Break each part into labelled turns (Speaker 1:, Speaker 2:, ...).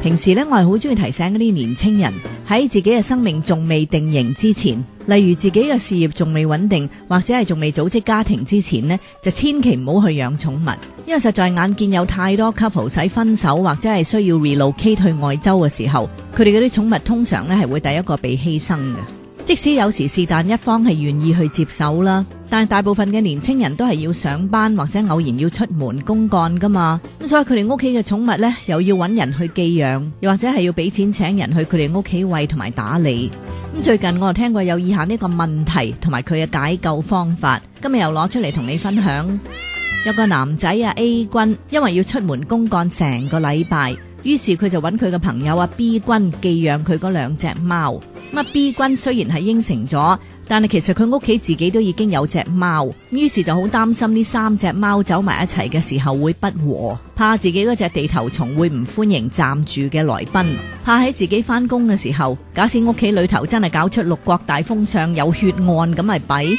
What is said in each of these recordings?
Speaker 1: 平時呢，我係好中意提醒嗰啲年青人喺自己嘅生命仲未定型之前，例如自己嘅事業仲未穩定，或者係仲未組織家庭之前呢，就千祈唔好去養寵物，因為實在眼見有太多 couple 使分手或者係需要 relocate 去外州嘅時候，佢哋嗰啲寵物通常呢係會第一個被犧牲嘅。即使有時是但一方係願意去接手啦，但係大部分嘅年青人都係要上班或者偶然要出門公幹噶嘛，咁所以佢哋屋企嘅寵物呢，又要揾人去寄養，又或者係要俾錢請人去佢哋屋企餵同埋打理。咁最近我又聽過有以下呢個問題同埋佢嘅解救方法，今日又攞出嚟同你分享。有個男仔啊 A 君，因為要出門公幹成個禮拜，於是佢就揾佢嘅朋友啊 B 君寄養佢嗰兩隻貓。咁 B 君雖然係應承咗，但係其實佢屋企自己都已經有隻貓，於是就好擔心呢三隻貓走埋一齊嘅時候會不和，怕自己嗰隻地頭蟲會唔歡迎暫住嘅來賓，怕喺自己翻工嘅時候，假使屋企裏頭真係搞出六國大封相有血案咁咪弊。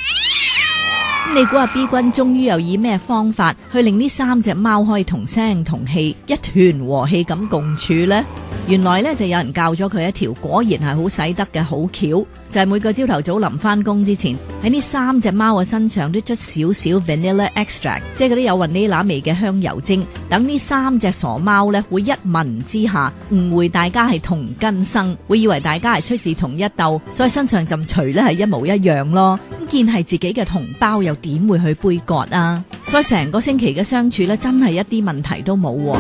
Speaker 1: 你估阿 B 君終於又以咩方法去令呢三隻貓可以同聲同氣，一團和氣咁共處呢？原來呢，就有人教咗佢一條果然係好使得嘅好橋，就係每個朝頭早臨翻工之前，喺呢三隻貓嘅身上都捽少少 vanilla extract， 即係嗰啲有雲呢拿味嘅香油精，等呢三隻傻貓呢會一聞之下誤會大家係同根生，會以為大家係出自同一竇，所以身上陣除呢係一模一樣咯。咁見係自己嘅同胞又點會去杯葛啊？所以成個星期嘅相處呢，真係一啲問題都冇。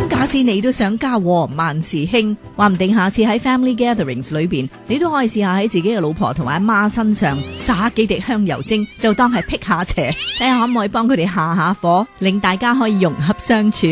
Speaker 1: 假使你都想加和萬事興，話唔定下次喺 family gatherings 裏邊，你都可以試下喺自己嘅老婆同埋阿媽身上灑幾滴香油精，就當係辟下邪，睇下可唔可以幫佢哋下下火，令大家可以融合相處。